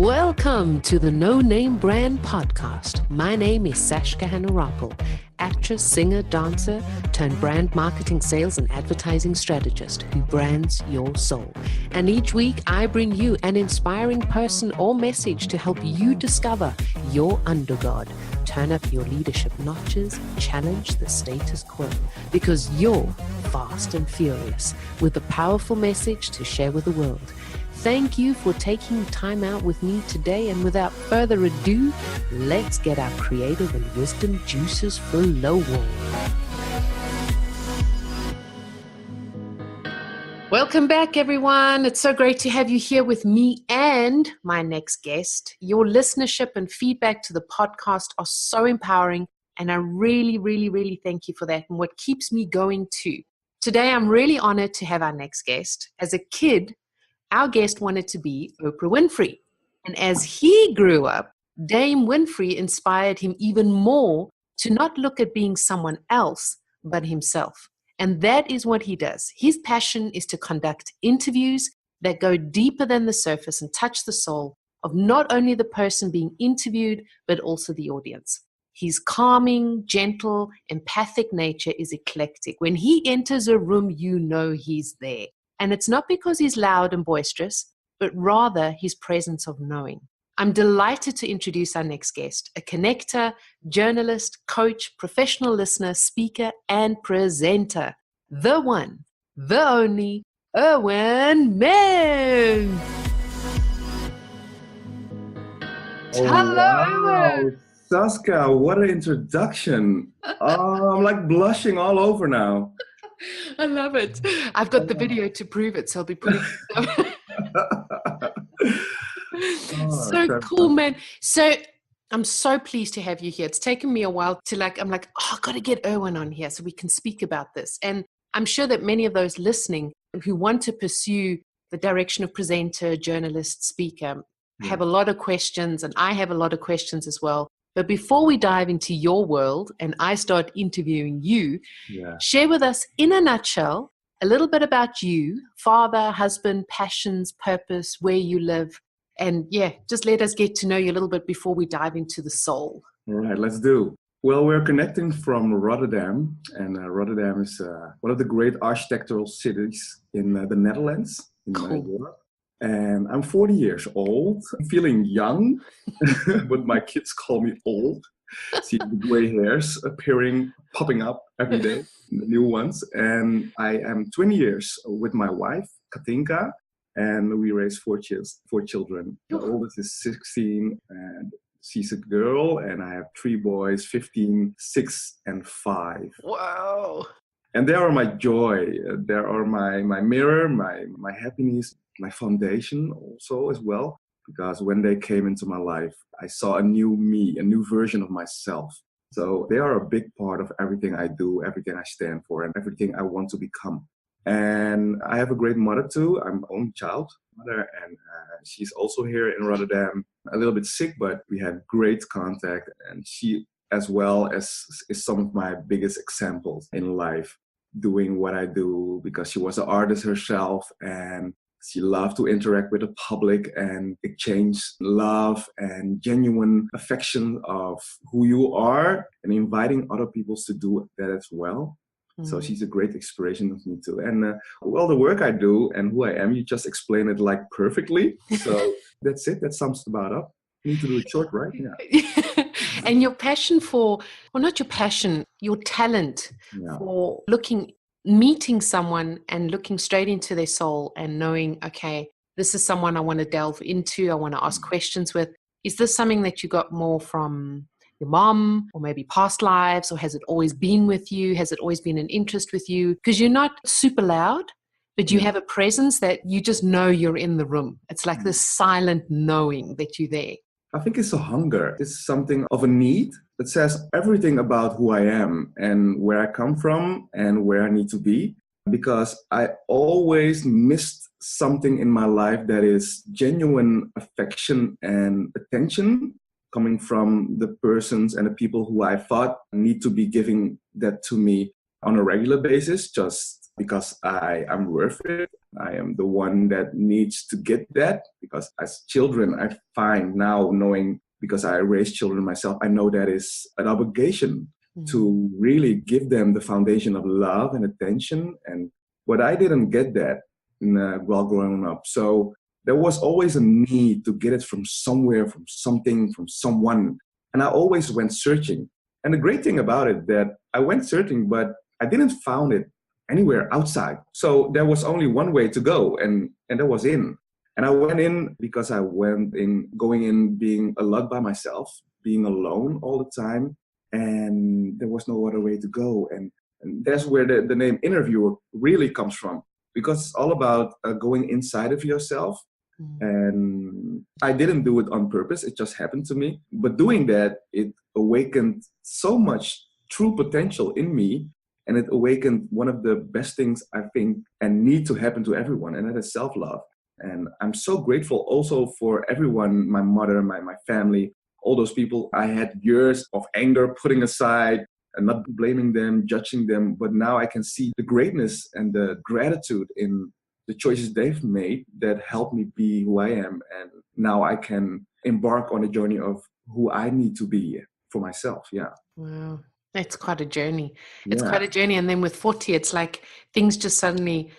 Welcome to the No Name Brand Podcast. My name is Sashka Hanarappel, actress, singer, dancer, turned brand marketing, sales, and advertising strategist who brands your soul. And each week I bring you an inspiring person or message to help you discover your undergod, turn up your leadership notches, challenge the status quo, because you're fast and furious with a powerful message to share with the world. Thank you for taking time out with me today, and without further ado, let's get our creative and wisdom juices flowing. Welcome back, everyone. It's so great to have you here with me and my next guest. Your listenership and feedback to the podcast are so empowering, and I really thank you for that and what keeps me going too. Today, I'm really honored to have our next guest. As a kid, our guest wanted to be Oprah Winfrey. And as he grew up, Dame Winfrey inspired him even more to not look at being someone else, but himself. And that is what he does. His passion is to conduct interviews that go deeper than the surface and touch the soul of not only the person being interviewed, but also the audience. His calming, gentle, empathic nature is eclectic. When he enters a room, you know he's there. And it's not because he's loud and boisterous, but rather his presence of knowing. I'm delighted to introduce our next guest, a connector, journalist, coach, professional listener, speaker, and presenter. The one, the only, IRWIN MENT. Hello, IRWIN. Sashka, what an introduction. I'm like blushing all over now. I love it. I've got the video to prove it, so I'll be putting so cool, man. So I'm so pleased to have you here. It's taken me a while to I'm like, I've got to get IRWIN on here so we can speak about this. And I'm sure that many of those listening who want to pursue the direction of presenter, journalist, speaker, have a lot of questions, and I have a lot of questions as well. But before we dive into your world and I start interviewing you, share with us in a nutshell a little bit about you, father, husband, passions, purpose, where you live. And just let us get to know you a little bit before we dive into the soul. All right, let's do. Well, we're connecting from Rotterdam, and Rotterdam is one of the great architectural cities in the Netherlands, in Europe. And I'm 40 years old. I'm feeling young, but my kids call me old. See the gray hairs popping up every day, the new ones. And I am 20 years with my wife, Katinka, and we raised four children. The oldest is 16, and she's a girl, and I have 3 boys, 15, 6, and 5. Wow. And they are my joy. They are my mirror, my happiness, my foundation also as well. Because when they came into my life, I saw a new me, a new version of myself. So they are a big part of everything I do, everything I stand for, and everything I want to become. And I have a great mother too. I'm my own child mother, and she's also here in Rotterdam, a little bit sick, but we had great contact. And she, as well as, is some of my biggest examples in life, doing what I do, because she was an artist herself, and she loved to interact with the public and exchange love and genuine affection of who you are, and inviting other people to do that as well. So she's a great inspiration of me too. And the work I do and who I am, you just explain it like perfectly. So that's it. That sums it about up. You need to do it short, right? Yeah. And your passion not your passion, your talent for meeting someone and looking straight into their soul and knowing, okay, this is someone I want to delve into, I want to ask questions with. Is this something that you got more from your mom, or maybe past lives, or has it always been with you? Has it always been an interest with you? Because you're not super loud, but you have a presence that you just know you're in the room. It's like this silent knowing that you're there. I think it's a hunger. It's something of a need that says everything about who I am and where I come from and where I need to be. Because I always missed something in my life that is genuine affection and attention coming from the persons and the people who I thought need to be giving that to me on a regular basis, just because I am worth it. I am the one that needs to get that, because as children, I find now, knowing, because I raised children myself, I know that is an obligation to really give them the foundation of love and attention. And but I didn't get that while growing up. So there was always a need to get it from somewhere, from something, from someone. And I always went searching. And the great thing about it, that I went searching, but I didn't found it anywhere outside. So there was only one way to go, and that was in. And I went in because I went in, going in being a lot by myself, being alone all the time. And there was no other way to go. And that's where the name interviewer really comes from, because it's all about going inside of yourself. And I didn't do it on purpose. It just happened to me. But doing that, it awakened so much true potential in me. And it awakened one of the best things, I think, and need to happen to everyone. And that is self-love. And I'm so grateful also for everyone, my mother, my family, all those people. I had years of anger putting aside and not blaming them, judging them. But now I can see the greatness and the gratitude in the choices they've made that helped me be who I am. And now I can embark on a journey of who I need to be for myself. Yeah. Wow. It's quite a journey. It's quite a journey. And then with 40, it's like things just suddenly,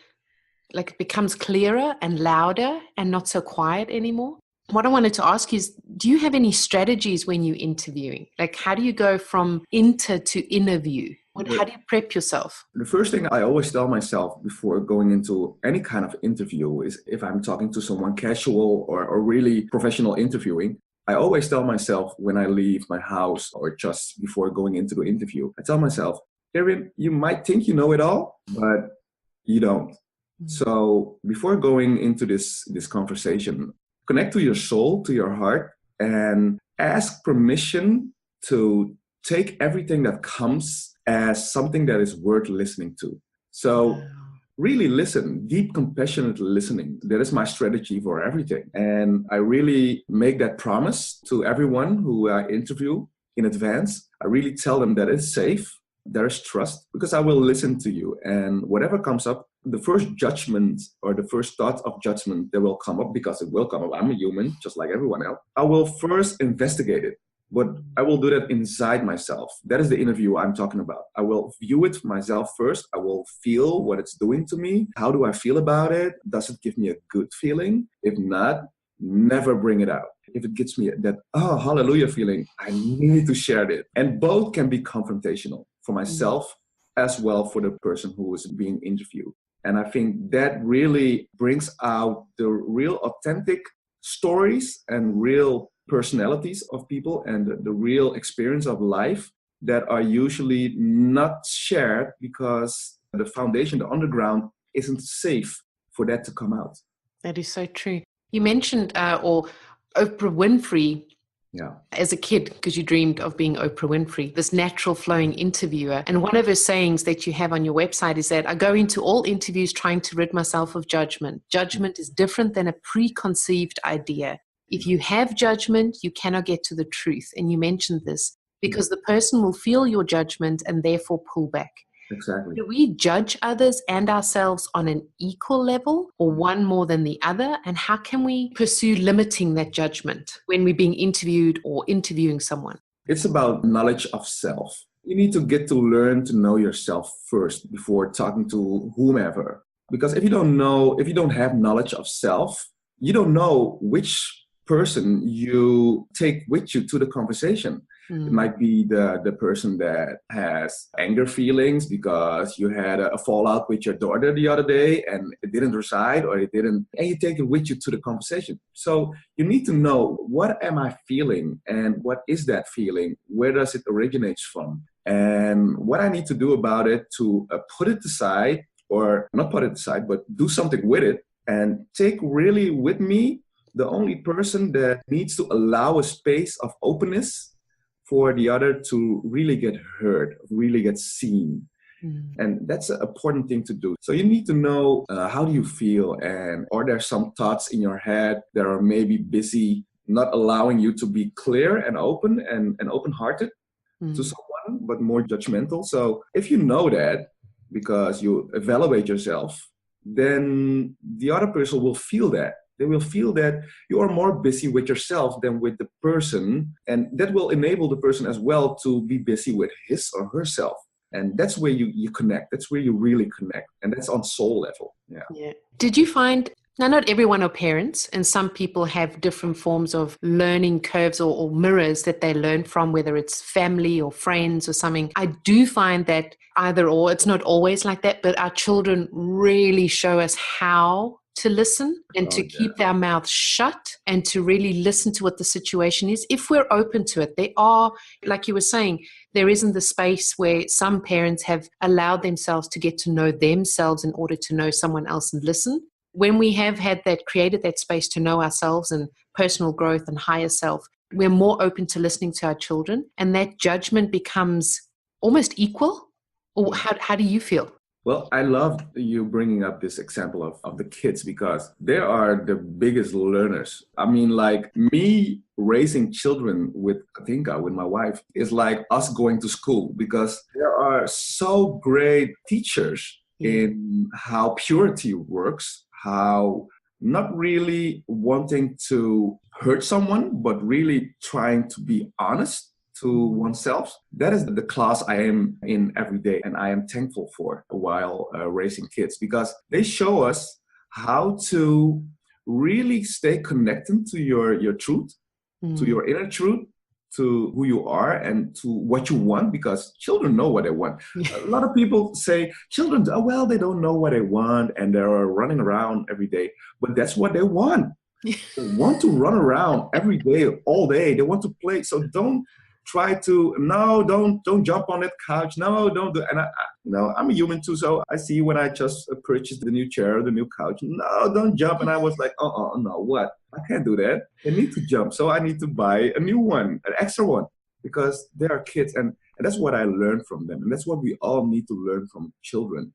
like, it becomes clearer and louder and not so quiet anymore. What I wanted to ask you is, do you have any strategies when you're interviewing? Like, how do you go from inter to interview? How do you prep yourself? The first thing I always tell myself before going into any kind of interview is, if I'm talking to someone casual or really professional interviewing, I always tell myself when I leave my house or just before going into the interview, I tell myself, Aaron, you might think you know it all, but you don't. So before going into this conversation, connect to your soul, to your heart, and ask permission to take everything that comes as something that is worth listening to. So really listen, deep, compassionate listening. That is my strategy for everything. And I really make that promise to everyone who I interview in advance. I really tell them that it's safe, there is trust, because I will listen to you. And whatever comes up, the first judgment or the first thought of judgment that will come up, because it will come up. I'm a human, just like everyone else. I will first investigate it, but I will do that inside myself. That is the interview I'm talking about. I will view it myself first. I will feel what it's doing to me. How do I feel about it? Does it give me a good feeling? If not, never bring it out. If it gives me that, oh, hallelujah feeling, I need to share it. And both can be confrontational for myself as well for the person who is being interviewed. And I think that really brings out the real authentic stories and real personalities of people and the real experience of life that are usually not shared because the foundation, the underground, isn't safe for that to come out. That is so true. You mentioned or Oprah Winfrey as a kid, because you dreamed of being Oprah Winfrey, this natural flowing interviewer. And one of her sayings that you have on your website is that I go into all interviews trying to rid myself of judgment. Judgment is different than a preconceived idea. If you have judgment, you cannot get to the truth. And you mentioned this because the person will feel your judgment and therefore pull back. Exactly. Do we judge others and ourselves on an equal level, or one more than the other? And how can we pursue limiting that judgment when we're being interviewed or interviewing someone? It's about knowledge of self. You need to get to learn to know yourself first before talking to whomever. Because if you don't have knowledge of self, you don't know which person you take with you to the conversation. It might be the person that has anger feelings because you had a fallout with your daughter the other day and it didn't reside or it didn't, and you take it with you to the conversation. So you need to know, what am I feeling and what is that feeling? Where does it originate from? And what I need to do about it to put it aside, or not put it aside, but do something with it and take really with me the only person that needs to allow a space of openness for the other to really get heard, really get seen. And that's an important thing to do. So you need to know how do you feel, and are there some thoughts in your head that are maybe busy, not allowing you to be clear and open and open-hearted to someone, but more judgmental. So if you know that, because you evaluate yourself, then the other person will feel that. They will feel that you are more busy with yourself than with the person. And that will enable the person as well to be busy with his or herself. And that's where you connect. That's where you really connect. And that's on soul level. Yeah. Did you find, now not everyone are parents, and some people have different forms of learning curves or mirrors that they learn from, whether it's family or friends or something. I do find that either or, it's not always like that, but our children really show us how to listen and to keep our mouths shut and to really listen to what the situation is. If we're open to it, they are, like you were saying, there isn't the space where some parents have allowed themselves to get to know themselves in order to know someone else and listen. When we have had that, created that space to know ourselves and personal growth and higher self, we're more open to listening to our children, and that judgment becomes almost equal. Or how do you feel? Well, I love you bringing up this example of the kids, because they are the biggest learners. I mean, like me raising children with Katinka, with my wife, is like us going to school, because there are so great teachers in how purity works, how not really wanting to hurt someone, but really trying to be honest to oneself. That is the class I am in every day, and I am thankful for while raising kids, because they show us how to really stay connected to your truth, to your inner truth, to who you are and to what you want, because children know what they want. A lot of people say children, oh, well, they don't know what they want and they're running around every day, but that's what they want. They want to run around every day, all day. They want to play. So don't try to, don't jump on that couch. No, don't do. And I'm a human too. So I see when I just purchased the new chair, the new couch. No, don't jump. And I was like, no, what? I can't do that. They need to jump. So I need to buy a new one, an extra one, because they are kids. And that's what I learned from them. And that's what we all need to learn from children,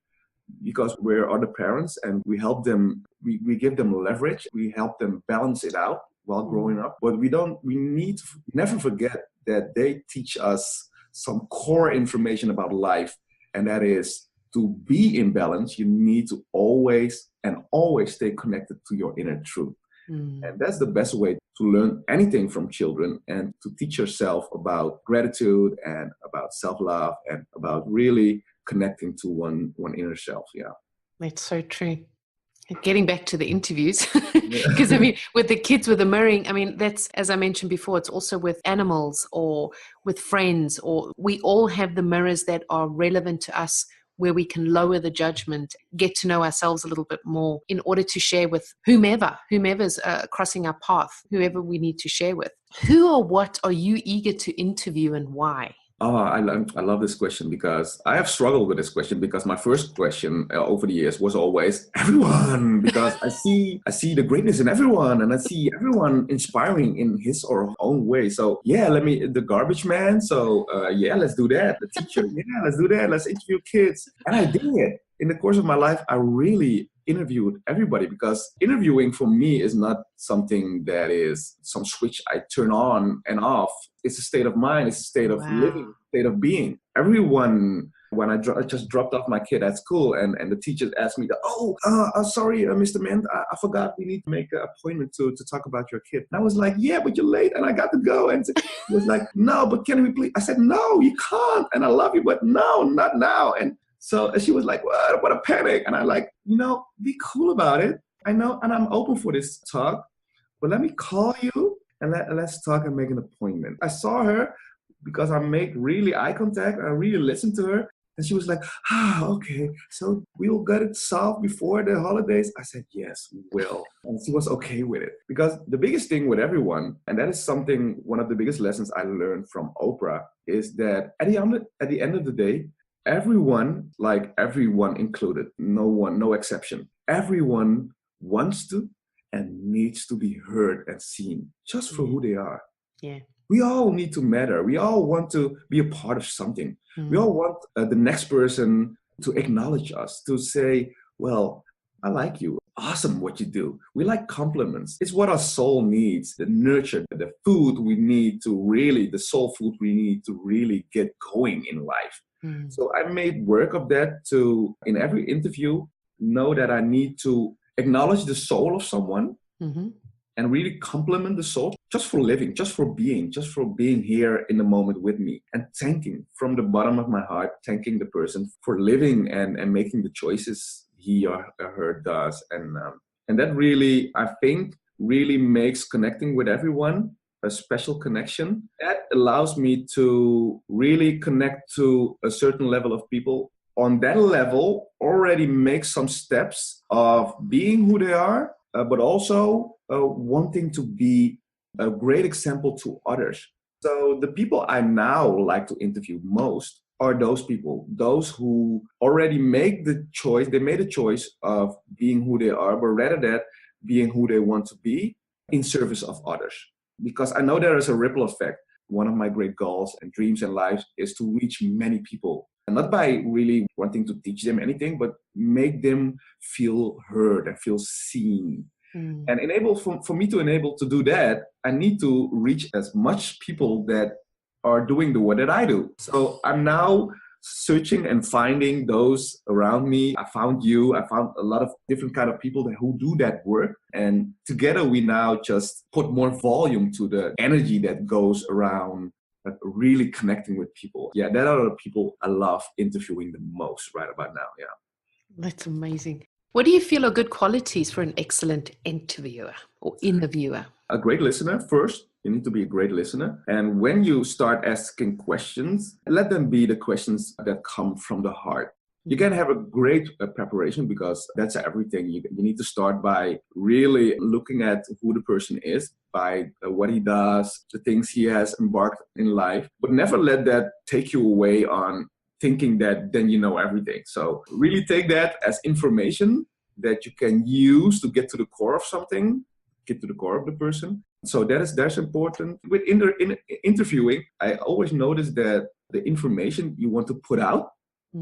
because we're other parents and we help them. We give them leverage. We help them balance it out while growing up. But we need to never forget that they teach us some core information about life. And that is, to be in balance, you need to always stay connected to your inner truth. And that's the best way to learn anything from children, and to teach yourself about gratitude and about self-love and about really connecting to one inner self. Yeah. That's so true. Getting back to the interviews, because I mean, with the kids, with the mirroring, I mean, that's, as I mentioned before, it's also with animals or with friends, or we all have the mirrors that are relevant to us, where we can lower the judgment, get to know ourselves a little bit more in order to share with whomever's crossing our path, whoever we need to share with. Who or what are you eager to interview, and why? Oh, I love this question, because I have struggled with this question, because my first question over the years was always everyone, because I see the greatness in everyone, and I see everyone inspiring in his or her own way. So yeah, the garbage man. So yeah, let's do that. The teacher, yeah, let's do that. Let's interview kids. And I did it. In the course of my life, I really interviewed everybody, because interviewing for me is not something that is some switch I turn on and off. It's a state of mind. It's a state of living, state of being. Everyone, when I just dropped off my kid at school, and the teachers asked me, sorry, Mr. Mint, I forgot we need to make an appointment to talk about your kid. And I was like, yeah, but you're late and I got to go. And he was like, no, but can we please? I said, no, you can't. And I love you, but no, not now. And so she was like, what a panic. And I like, be cool about it. I know, and I'm open for this talk, but let me call you and let's talk and make an appointment. I saw her because I made really eye contact and I really listened to her. And she was like, okay, so we'll get it solved before the holidays. I said, yes, we will. And she was okay with it. Because the biggest thing with everyone, and that is one of the biggest lessons I learned from Oprah, is that at the end of the day, everyone, like everyone included, no exception, everyone wants to and needs to be heard and seen just for who they are. Yeah. We all need to matter. We all want to be a part of something. We all want the next person to acknowledge us, to say, well, I like you. Awesome what you do. We like compliments. It's what our soul needs, the nurture, the food we need to really, the soul food we need to really get going in life. So I made work of that in every interview, know that I need to acknowledge the soul of someone Mm-hmm. and really compliment the soul just for living, just for being here in the moment with me, and thanking from the bottom of my heart, thanking the person for living and making the choices he or her does. And that really, I think, really makes connecting with everyone a special connection. That allows me to really connect to a certain level of people. On that level, already make some steps of being who they are, but also wanting to be a great example to others. So the people I now like to interview most are those people, those who already make the choice. They made a choice of being who they are, but rather that being who they want to be in service of others. Because I know there is a ripple effect. One of my great goals and dreams in life is to reach many people. And not by really wanting to teach them anything, but make them feel heard and feel seen. And for me to enable to do that, I need to reach as much people that are doing the work that I do. So I'm now searching and finding those around me. I found you. I found a lot of different kind of people who do that work. And together we now just put more volume to the energy that goes around really connecting with people. Yeah, that are the people I love interviewing the most right about now. Yeah. That's amazing. What do you feel are good qualities for an excellent interviewer or interviewer? A great listener first. You need to be a great listener. And when you start asking questions, let them be the questions that come from the heart. You can have a great preparation because that's everything. You need to start by really looking at who the person is, by what he does, the things he has embarked in life. But never let that take you away on thinking that then you know everything. So really take that as information that you can use to get to the core of something, get to the core of the person. So that's important. With interviewing, I always notice that the information you want to put out.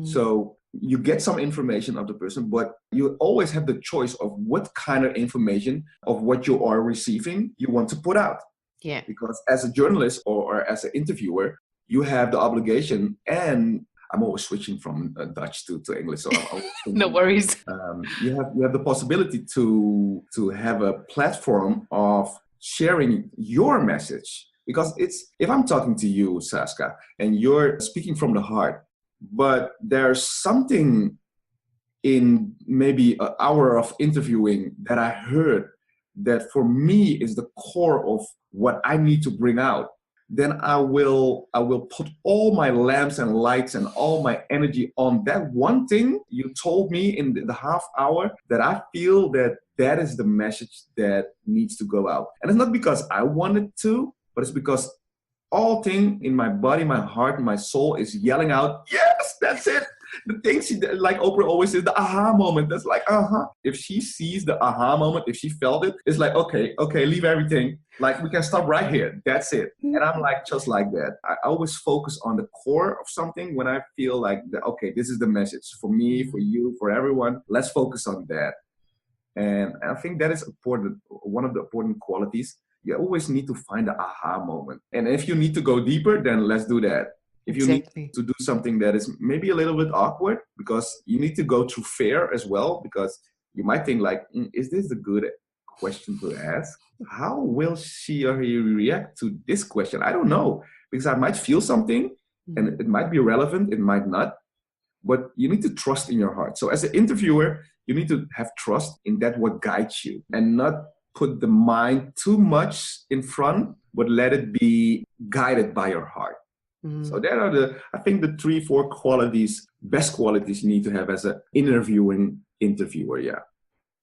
So you get some information of the person, but you always have the choice of what kind of information of what you are receiving you want to put out. Yeah. Because as a journalist or as an interviewer, you have the obligation, and I'm always switching from Dutch to English. So No worries. You have the possibility to have a platform of sharing your message. Because if I'm talking to you, Saskia, and you're speaking from the heart, but there's something in maybe an hour of interviewing that I heard that for me is the core of what I need to bring out, then I will put all my lamps and lights and all my energy on that one thing you told me in the half hour that I feel that is the message that needs to go out. And it's not because I wanted to, but it's because all thing in my body, my heart, my soul is yelling out, yes, that's it. The thing like Oprah always says, the aha moment. That's like, If she sees the aha moment, if she felt it, it's like, okay, leave everything. Like, we can stop right here. That's it. And I'm like, just like that. I always focus on the core of something when I feel like, okay, this is the message for me, for you, for everyone. Let's focus on that. And I think that is important. One of the important qualities. You always need to find the aha moment. And if you need to go deeper, then let's do that. If you need to do something that is maybe a little bit awkward, because you need to go through fear as well, because you might think like, is this a good question to ask? How will she or he react to this question? I don't know, because I might feel something and it might be relevant, it might not, but you need to trust in your heart. So as an interviewer, you need to have trust in that what guides you and not put the mind too much in front, but let it be guided by your heart. So that are I think the 3-4 qualities, best qualities you need to have as an interviewing interviewer. Yeah.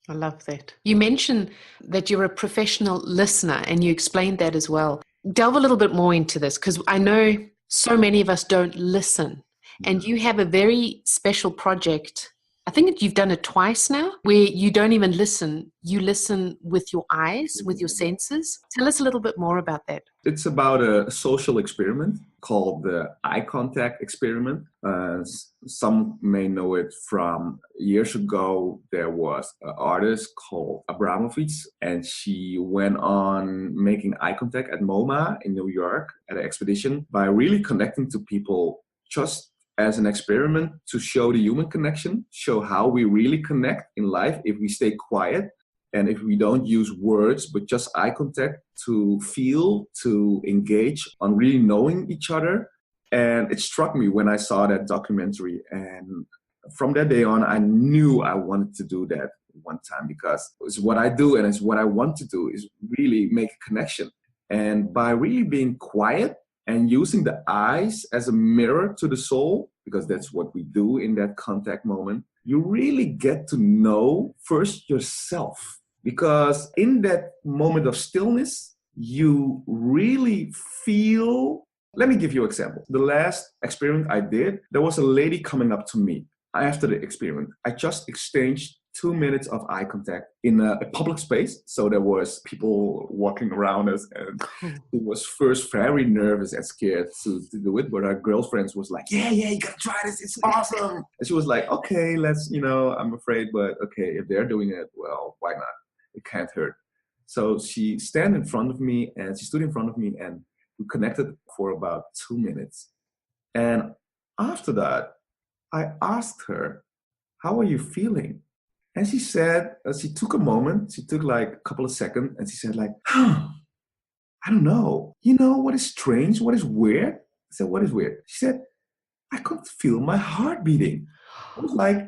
I love that. You mentioned that you're a professional listener, and you explained that as well. Delve a little bit more into this, because I know so many of us don't listen. And you have a very special project. I think you've done it twice now, where you don't even listen. You listen with your eyes, with your senses. Tell us a little bit more about that. It's about a social experiment called the iContact experiment. Some may know it from years ago. There was an artist called Abramovich, and she went on making eye contact at MoMA in New York at an expedition by really connecting to people just as an experiment to show the human connection, show how we really connect in life if we stay quiet and if we don't use words, but just eye contact to feel, to engage on really knowing each other. And it struck me when I saw that documentary. And from that day on, I knew I wanted to do that one time, because it's what I do and it's what I want to do, is really make a connection. And by really being quiet and using the eyes as a mirror to the soul, because that's what we do in that contact moment, you really get to know first yourself. Because in that moment of stillness, you really feel. Let me give you an example. The last experiment I did, there was a lady coming up to me after the experiment. I just exchanged 2 minutes of eye contact in a public space. So there was people walking around us, and she was first very nervous and scared to do it. But her girlfriends was like, yeah, you gotta try this. It's awesome. And she was like, okay, let's, I'm afraid, but okay, if they're doing it, well, why not? It can't hurt. So she stood in front of me and we connected for about 2 minutes. And after that, I asked her, how are you feeling? And she said, she took a moment, she took like a couple of seconds, and she said like, I don't know. You know what is strange? What is weird? I said, what is weird? She said, I could feel my heart beating. I was like,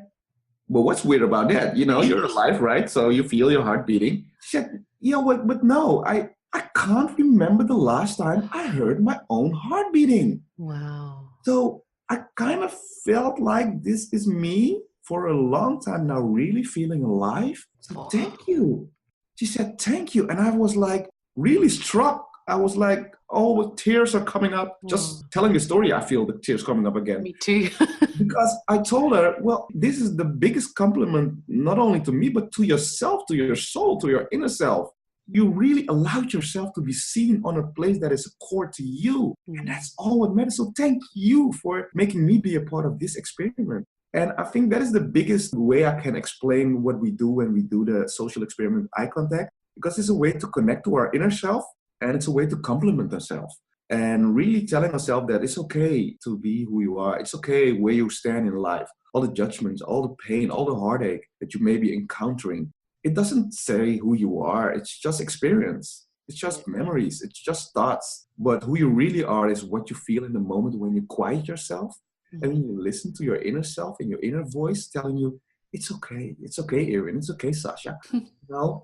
well, what's weird about that? You're alive, right? So you feel your heart beating. She said, but no, I can't remember the last time I heard my own heart beating. Wow. So I kind of felt like this is me for a long time now, really feeling alive. So thank you. She said, thank you. And I was like really struck. I was like, oh, the tears are coming up. Just telling the story, I feel the tears coming up again. Me too. Because I told her, well, this is the biggest compliment, not only to me, but to yourself, to your soul, to your inner self. You really allowed yourself to be seen on a place that is core to you. And that's all what matters. So thank you for making me be a part of this experiment. And I think that is the biggest way I can explain what we do when we do the social experiment eye contact, because it's a way to connect to our inner self, and it's a way to compliment ourselves. And really telling ourselves that it's okay to be who you are. It's okay where you stand in life. All the judgments, all the pain, all the heartache that you may be encountering. It doesn't say who you are. It's just experience. It's just memories. It's just thoughts. But who you really are is what you feel in the moment when you quiet yourself. And when you listen to your inner self and your inner voice telling you, it's okay, IRWIN, it's okay, Sasha.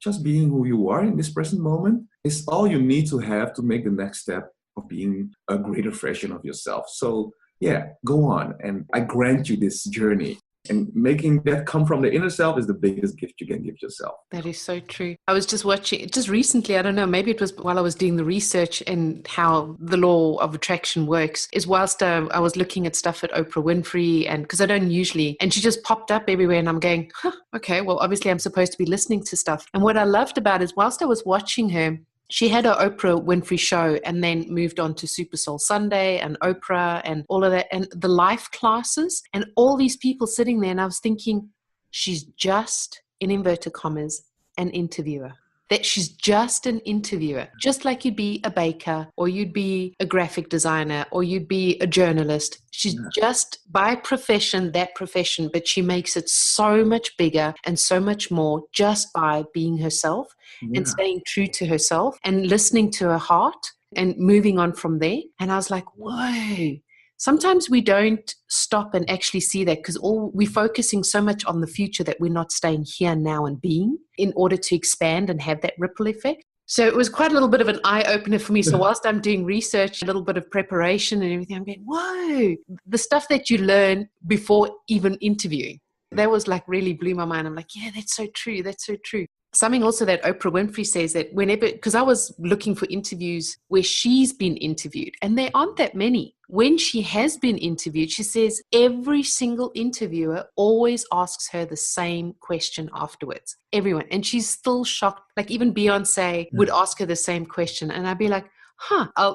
Just being who you are in this present moment is all you need to have to make the next step of being a greater version of yourself. So yeah, go on. And I grant you this journey. And making that come from the inner self is the biggest gift you can give yourself. That is so true. I was just watching, just recently, I don't know, maybe it was while I was doing the research and how the law of attraction works, is whilst I was looking at stuff at Oprah Winfrey, and because I don't usually, and she just popped up everywhere and I'm going, okay, well, obviously I'm supposed to be listening to stuff. And what I loved about it is whilst I was watching her, she had her Oprah Winfrey show and then moved on to Super Soul Sunday and Oprah and all of that and the life classes and all these people sitting there. And I was thinking, she's just, in inverted commas, an interviewer. That she's just an interviewer, just like you'd be a baker or you'd be a graphic designer or you'd be a journalist. She's just by profession, that profession, but she makes it so much bigger and so much more just by being herself and staying true to herself and listening to her heart and moving on from there. And I was like, whoa. Sometimes we don't stop and actually see that because we're focusing so much on the future that we're not staying here now and being in order to expand and have that ripple effect. So it was quite a little bit of an eye-opener for me. So whilst I'm doing research, a little bit of preparation and everything, I'm going, whoa, the stuff that you learn before even interviewing. That was like really blew my mind. I'm like, yeah, that's so true. That's so true. Something also that Oprah Winfrey says that whenever, because I was looking for interviews where she's been interviewed, and there aren't that many. When she has been interviewed, she says every single interviewer always asks her the same question afterwards. Everyone. And she's still shocked. Like even Beyonce would ask her the same question. And I'd be like,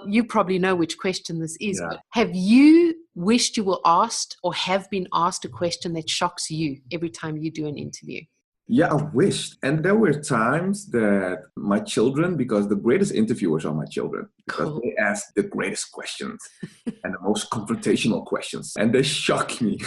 you probably know which question this is. But have you wished you were asked or have been asked a question that shocks you every time you do an interview? Yeah, I wished. And there were times that my children, because the greatest interviewers are my children, because Cool. they ask the greatest questions and the most confrontational questions, and they shock me.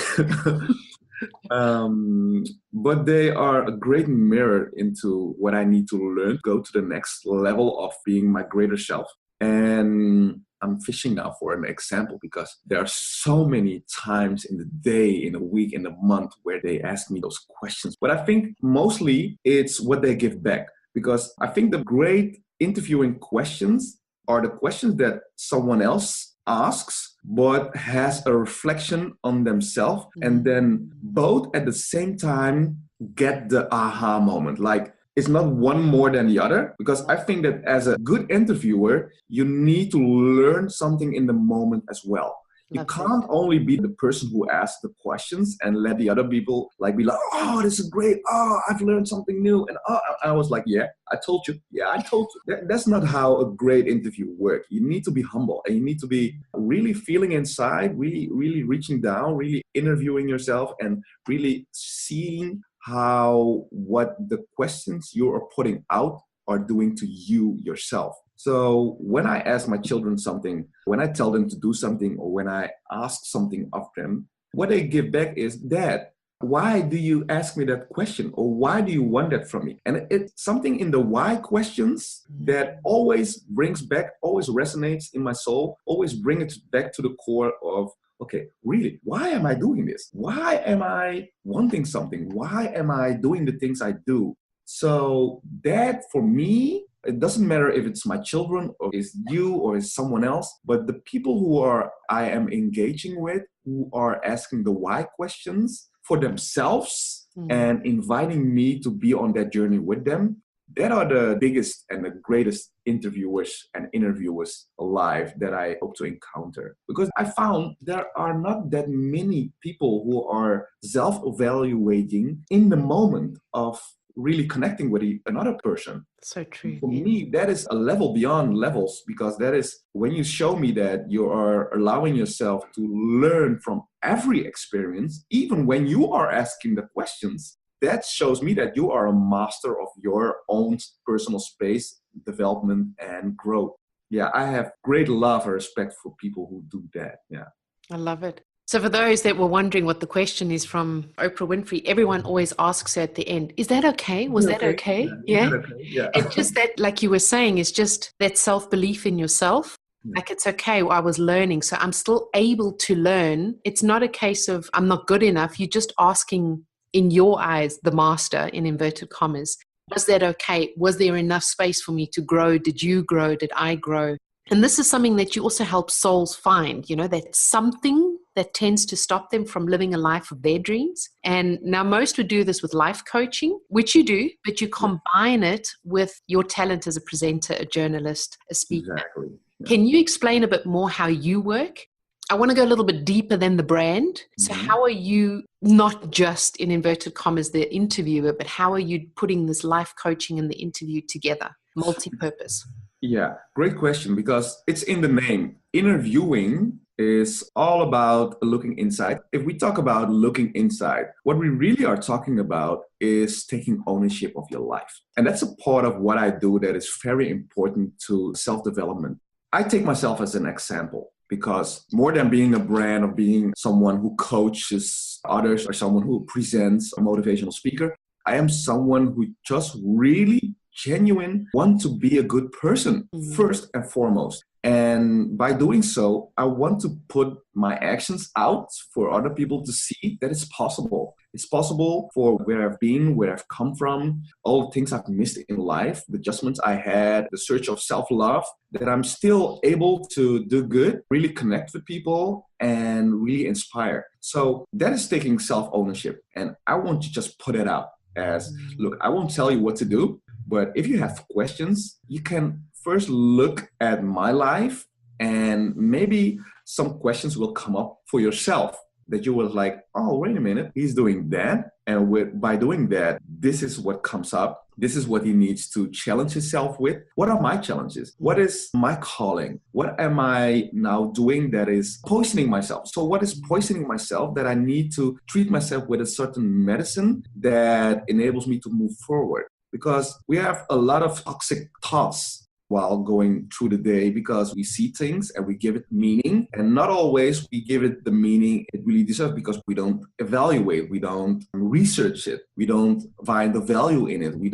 But they are a great mirror into what I need to learn, go to the next level of being my greater self. And I'm fishing now for an example because there are so many times in the day, in a week, in a month where they ask me those questions. But I think mostly it's what they give back, because I think the great interviewing questions are the questions that someone else asks but has a reflection on themselves, and then both at the same time get the aha moment. Like, it's not one more than the other, because I think that as a good interviewer, you need to learn something in the moment as well. You can't only be the person who asks the questions and let the other people be like, oh, this is great. Oh, I've learned something new. And I was like, yeah, I told you. Yeah, I told you. That's not how a great interview works. You need to be humble, and you need to be really feeling inside, really, really reaching down, really interviewing yourself, and really seeing how what the questions you are putting out are doing to you yourself. So when I ask my children something, when I tell them to do something, or when I ask something of them, what they give back is, Dad, why do you ask me that question? Or why do you want that from me? And it's something in the why questions that always brings back, always resonates in my soul, always bring it back to the core of, okay, really, why am I doing this? Why am I wanting something? Why am I doing the things I do? So that, for me, it doesn't matter if it's my children or it's you or it's someone else, but the people who I am engaging with, who are asking the why questions for themselves and inviting me to be on that journey with them, that are the biggest and the greatest interviewers and interviewers alive that I hope to encounter. Because I found there are not that many people who are self-evaluating in the moment of really connecting with another person. So true. For me, that is a level beyond levels, because that is when you show me that you are allowing yourself to learn from every experience, even when you are asking the questions. That shows me that you are a master of your own personal space development and growth. Yeah, I have great love and respect for people who do that. Yeah. I love it. So for those that were wondering what the question is from Oprah Winfrey, everyone always asks her at the end, is that okay? Was that okay? Yeah. Yeah. And just that, like you were saying, is just that self-belief in yourself. Like, it's okay, I was learning, so I'm still able to learn. It's not a case of I'm not good enough. You're just asking, in your eyes, the master, in inverted commas, was that okay? Was there enough space for me to grow? Did you grow? Did I grow? And this is something that you also help souls find, that something that tends to stop them from living a life of their dreams. And now most would do this with life coaching, which you do, but you combine it with your talent as a presenter, a journalist, a speaker. Exactly. Yeah. Can you explain a bit more how you work? I want to go a little bit deeper than the brand. So how are you, not just in inverted commas, the interviewer, but how are you putting this life coaching and the interview together, multi-purpose? Yeah, great question, because it's in the name. Interviewing is all about looking inside. If we talk about looking inside, what we really are talking about is taking ownership of your life. And that's a part of what I do that is very important to self-development. I take myself as an example, because more than being a brand or being someone who coaches others or someone who presents a motivational speaker, I am someone who just really genuine want to be a good person first and foremost. And by doing so, I want to put my actions out for other people to see that it's possible. It's possible for where I've been, where I've come from, all the things I've missed in life, the adjustments I had, the search of self-love, that I'm still able to do good, really connect with people, and really inspire. So that is taking self-ownership. And I want to just put it out as, look, I won't tell you what to do, but if you have questions, you can first look at my life, and maybe some questions will come up for yourself. that you were like, oh, wait a minute, he's doing that. And by doing that, this is what comes up. This is what he needs to challenge himself with. What are my challenges? What is my calling? What am I now doing that is poisoning myself? So what is poisoning myself that I need to treat myself with a certain medicine that enables me to move forward? Because we have a lot of toxic thoughts while going through the day, because we see things and we give it meaning, and not always we give it the meaning it really deserves, because we don't evaluate, we don't research it, we don't find the value in it, we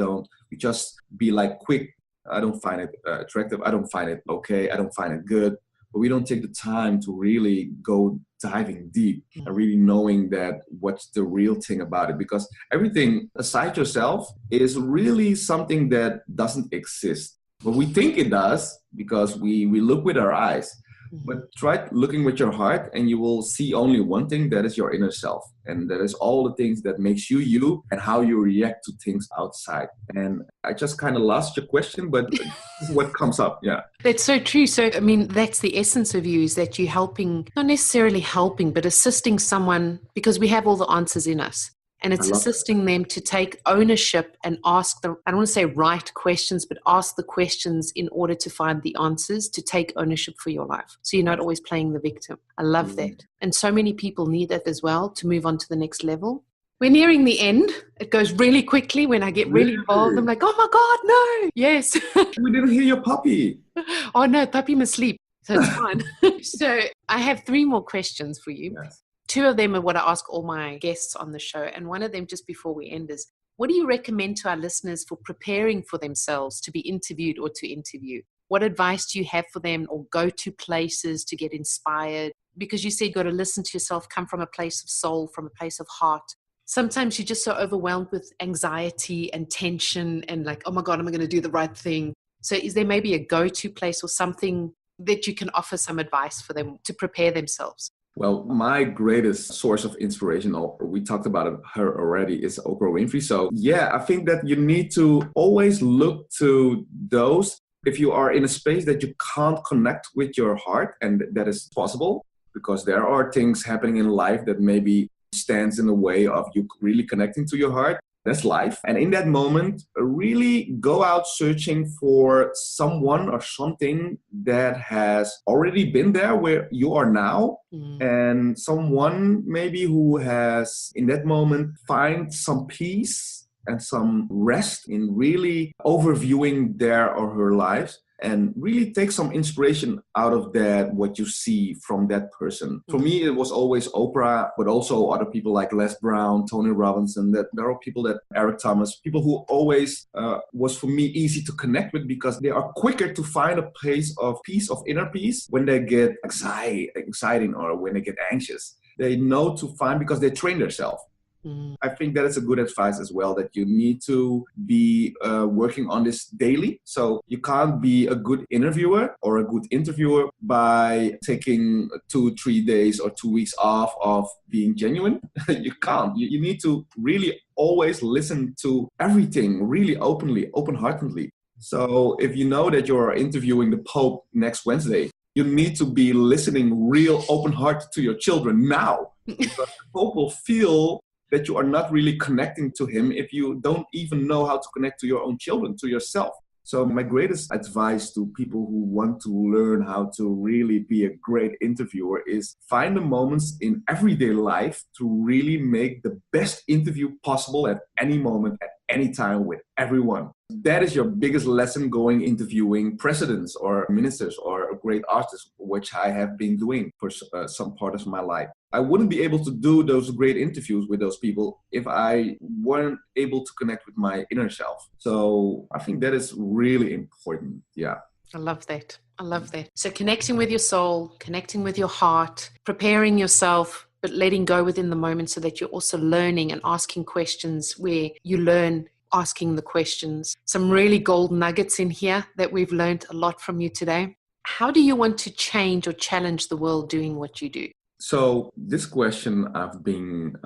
just be like quick, I don't find it attractive, I don't find it okay, I don't find it good, but we don't take the time to really go diving deep and really knowing that what's the real thing about it, because everything aside yourself is really something that doesn't exist. But we think it does because we look with our eyes. But try looking with your heart and you will see only one thing, that is your inner self. And that is all the things that makes you you and how you react to things outside. And I just kind of lost your question, but this is what comes up. Yeah. That's so true. So, I mean, that's the essence of you, is that you're helping, not necessarily helping, but assisting someone, because we have all the answers in us. And it's assisting them to take ownership and ask the, I don't want to say right questions, but ask the questions in order to find the answers, to take ownership for your life. So you're not always playing the victim. I love that. And so many people need that as well to move on to the next level. We're nearing the end. It goes really quickly when I get really involved. I'm like, oh my God, no. Yes. We didn't hear your puppy. Oh no, puppy must sleep. So it's fine. So I have 3 more questions for you. Yes. 2 of them are what I ask all my guests on the show. And one of them, just before we end, is what do you recommend to our listeners for preparing for themselves to be interviewed or to interview? What advice do you have for them, or go-to places to get inspired? Because you said you've got to listen to yourself, come from a place of soul, from a place of heart. Sometimes you're just so overwhelmed with anxiety and tension and like, oh my God, am I going to do the right thing? So is there maybe a go-to place or something that you can offer some advice for them to prepare themselves? Well, my greatest source of inspiration, we talked about her already, is Oprah Winfrey. So yeah, I think that you need to always look to those. If you are in a space that you can't connect with your heart, and that is possible, because there are things happening in life that maybe stands in the way of you really connecting to your heart. That's life. And in that moment, really go out searching for someone or something that has already been there where you are now. And someone maybe who has, in that moment, find some peace and some rest in really overviewing their or her lives, and really take some inspiration out of that, what you see from that person. For me, it was always Oprah, but also other people like Les Brown, Tony Robinson, that there are people that, Eric Thomas, people who always was for me easy to connect with, because they are quicker to find a place of peace, of inner peace, when they get exciting or when they get anxious. They know to find, because they train themselves. I think that is a good advice as well, that you need to be working on this daily. So you can't be a good interviewer or a good interviewer by taking 2-3 days or 2 weeks off of being genuine. You can't. You need to really always listen to everything really openly, open-heartedly. So if you know that you're interviewing the Pope next Wednesday, you need to be listening real open-hearted to your children now, because the Pope will feel that you are not really connecting to him if you don't even know how to connect to your own children, to yourself. So my greatest advice to people who want to learn how to really be a great interviewer is find the moments in everyday life to really make the best interview possible at any moment, at any time, with everyone. That is your biggest lesson going interviewing presidents or ministers or great artists, which I have been doing for some part of my life. I wouldn't be able to do those great interviews with those people if I weren't able to connect with my inner self. So I think that is really important. Yeah. I love that. I love that. So connecting with your soul, connecting with your heart, preparing yourself, but letting go within the moment, so that you're also learning and asking questions where you learn asking the questions. Some really gold nuggets in here that we've learned a lot from you today. How do you want to change or challenge the world doing what you do? So this question, I've been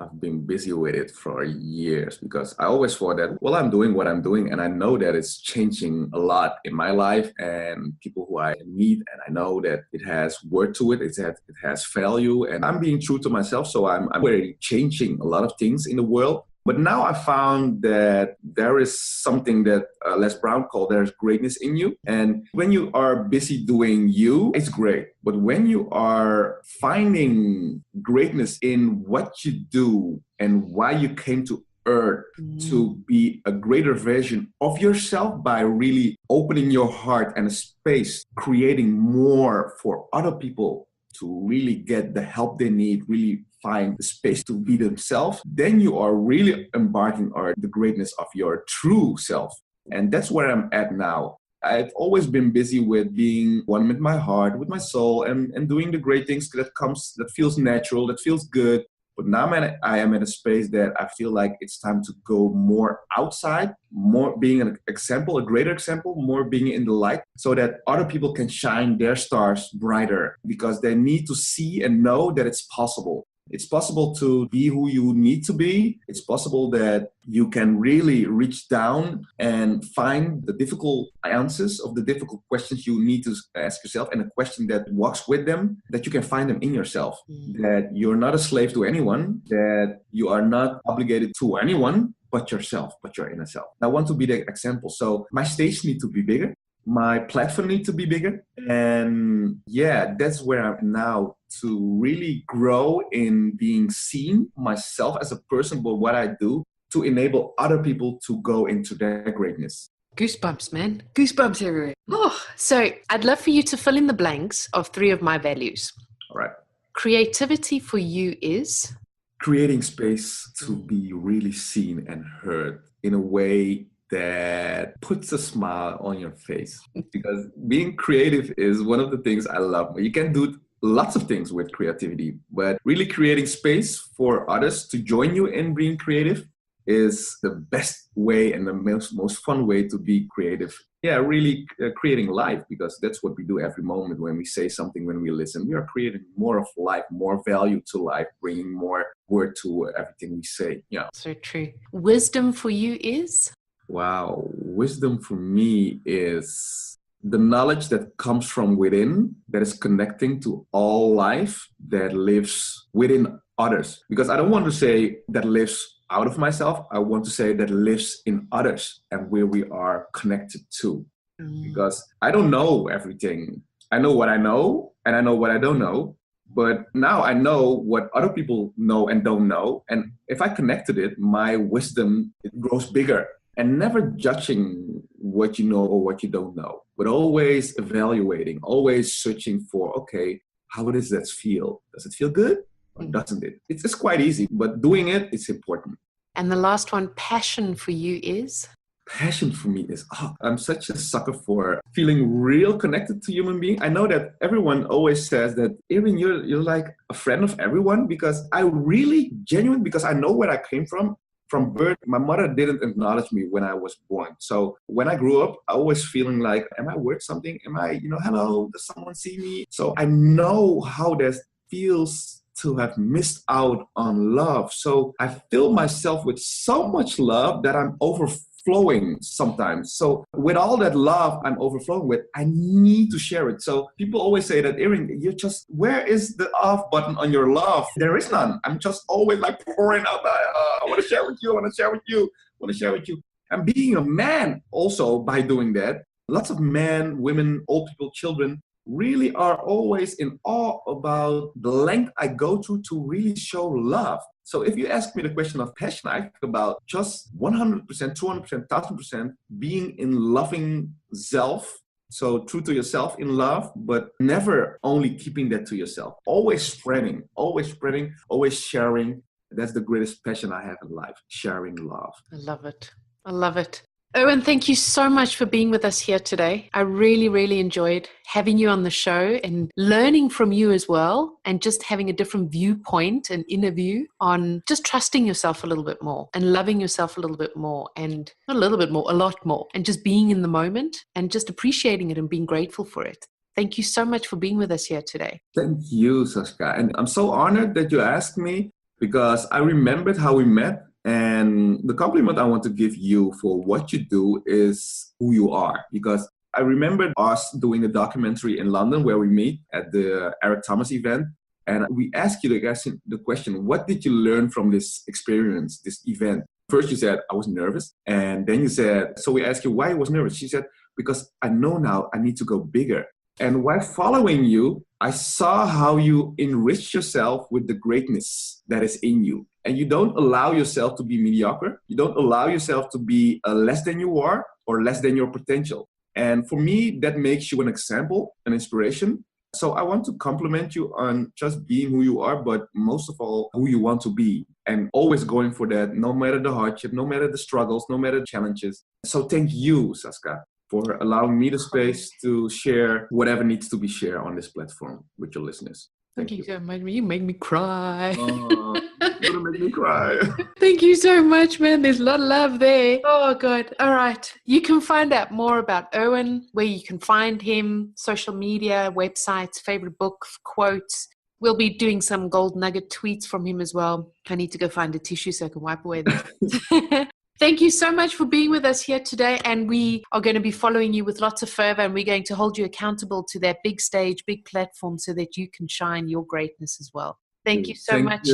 busy with it for years because I always thought that, well, I'm doing what I'm doing, and I know that it's changing a lot in my life and people who I meet, and I know that it has worth to it. It has value, and I'm being true to myself. So I'm already changing a lot of things in the world. But now I found that there is something that Les Brown called there's greatness in you. And when you are busy doing you, it's great. But when you are finding greatness in what you do and why you came to Earth to be a greater version of yourself by really opening your heart and a space, creating more for other people to really get the help they need, really find the space to be themselves, then you are really embarking on the greatness of your true self. And that's where I'm at now. I've always been busy with being one with my heart, with my soul, and doing the great things that feels natural, that feels good. But now I am at a space that I feel like it's time to go more outside, more being an example, a greater example, more being in the light so that other people can shine their stars brighter because they need to see and know that it's possible. It's possible to be who you need to be. It's possible that you can really reach down and find the difficult answers of the difficult questions you need to ask yourself, and a question that walks with them, that you can find them in yourself. That you're not a slave to anyone, that you are not obligated to anyone but yourself, but your inner self. I want to be the example. So my stage needs to be bigger. My platform needs to be bigger. And yeah, that's where I'm now, to really grow in being seen myself as a person, but what I do to enable other people to go into their greatness. Goosebumps, man. Goosebumps everywhere. Oh, so I'd love for you to fill in the blanks of 3 of my values. All right. Creativity for you is? Creating space to be really seen and heard in a way that puts a smile on your face. Because being creative is one of the things I love. You can do lots of things with creativity, but really creating space for others to join you in being creative is the best way and the most fun way to be creative. Yeah, really creating life, because that's what we do every moment when we say something, when we listen. We are creating more of life, more value to life, bringing more word to everything we say. Yeah. So true. Wisdom for you is? Wow. Wisdom for me is the knowledge that comes from within, that is connecting to all life that lives within others. Because I don't want to say that lives out of myself. I want to say that lives in others and where we are connected to. Because I don't know everything. I know what I know and I know what I don't know. But now I know what other people know and don't know. And if I connected it, my wisdom, it grows bigger. And never judging what you know or what you don't know, but always evaluating, always searching for, okay, how does that feel? Does it feel good or doesn't it? It's quite easy, but doing it, it's important. And the last one, passion for you is? Passion for me is, I'm such a sucker for feeling real connected to human being. I know that everyone always says that, Irwin, you're like a friend of everyone, because I really genuine, because I know where I came from. From birth, my mother didn't acknowledge me when I was born. So when I grew up, I was feeling like, am I worth something? Am I, hello, does someone see me? So I know how that feels to have missed out on love. So I fill myself with so much love that I'm overflowing sometimes. So with all that love I'm overflowing with, I need to share it. So people always say that, Aaron, where is the off button on your love? There is none. I'm just always like pouring out. I want to share with you. I want to share with you. I want to share with you. And being a man also, by doing that, lots of men, women, old people, children really are always in awe about the length I go to really show love. So if you ask me the question of passion, I think about just 100%, 200%, 1000% being in loving self. So true to yourself in love, but never only keeping that to yourself. Always spreading, always sharing. That's the greatest passion I have in life, sharing love. I love it. I love it. Owen, thank you so much for being with us here today. I really, really enjoyed having you on the show and learning from you as well, and just having a different viewpoint and inner view on just trusting yourself a little bit more and loving yourself a little bit more, and not a little bit more, a lot more, and just being in the moment and just appreciating it and being grateful for it. Thank you so much for being with us here today. Thank you, Saskia. And I'm so honored that you asked me, because I remembered how we met. And the compliment I want to give you for what you do is who you are. Because I remember us doing a documentary in London where we meet at the Eric Thomas event. And we asked you the question, what did you learn from this experience, this event? First you said, I was nervous. And then you said, so we asked you why you was nervous. She said, because I know now I need to go bigger. And while following you, I saw how you enrich yourself with the greatness that is in you. And you don't allow yourself to be mediocre. You don't allow yourself to be less than you are or less than your potential. And for me, that makes you an example, an inspiration. So I want to compliment you on just being who you are, but most of all, who you want to be. And always going for that, no matter the hardship, no matter the struggles, no matter the challenges. So thank you, Saskia, for allowing me the space to share whatever needs to be shared on this platform with your listeners. Thank you so much. You make me cry. You're gonna make me cry. Thank you so much, man. There's a lot of love there. Oh, God. All right. You can find out more about Erwin, where you can find him, social media, websites, favorite book, quotes. We'll be doing some gold nugget tweets from him as well. I need to go find a tissue so I can wipe away that. Thank you so much for being with us here today. And we are going to be following you with lots of fervor, and we're going to hold you accountable to that big stage, big platform, so that you can shine your greatness as well. Thank you so much.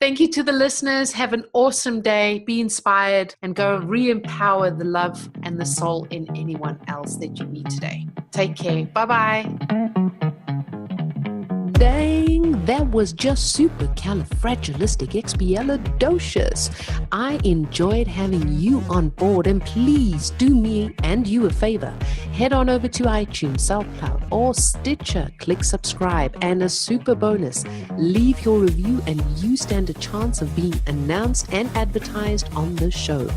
Thank you to the listeners. Have an awesome day. Be inspired and go re-empower the love and the soul in anyone else that you meet today. Take care. Bye-bye. Dang, that was just supercalifragilisticexpialidocious. I enjoyed having you on board, and please do me and you a favor. Head on over to iTunes, SoundCloud, or Stitcher. Click subscribe, and a super bonus, leave your review and you stand a chance of being announced and advertised on the show.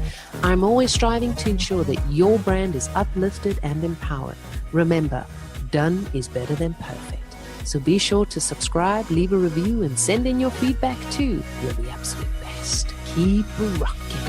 I'm always striving to ensure that your brand is uplifted and empowered. Remember, done is better than perfect. So be sure to subscribe, leave a review, and send in your feedback too. You're the absolute best. Keep rocking.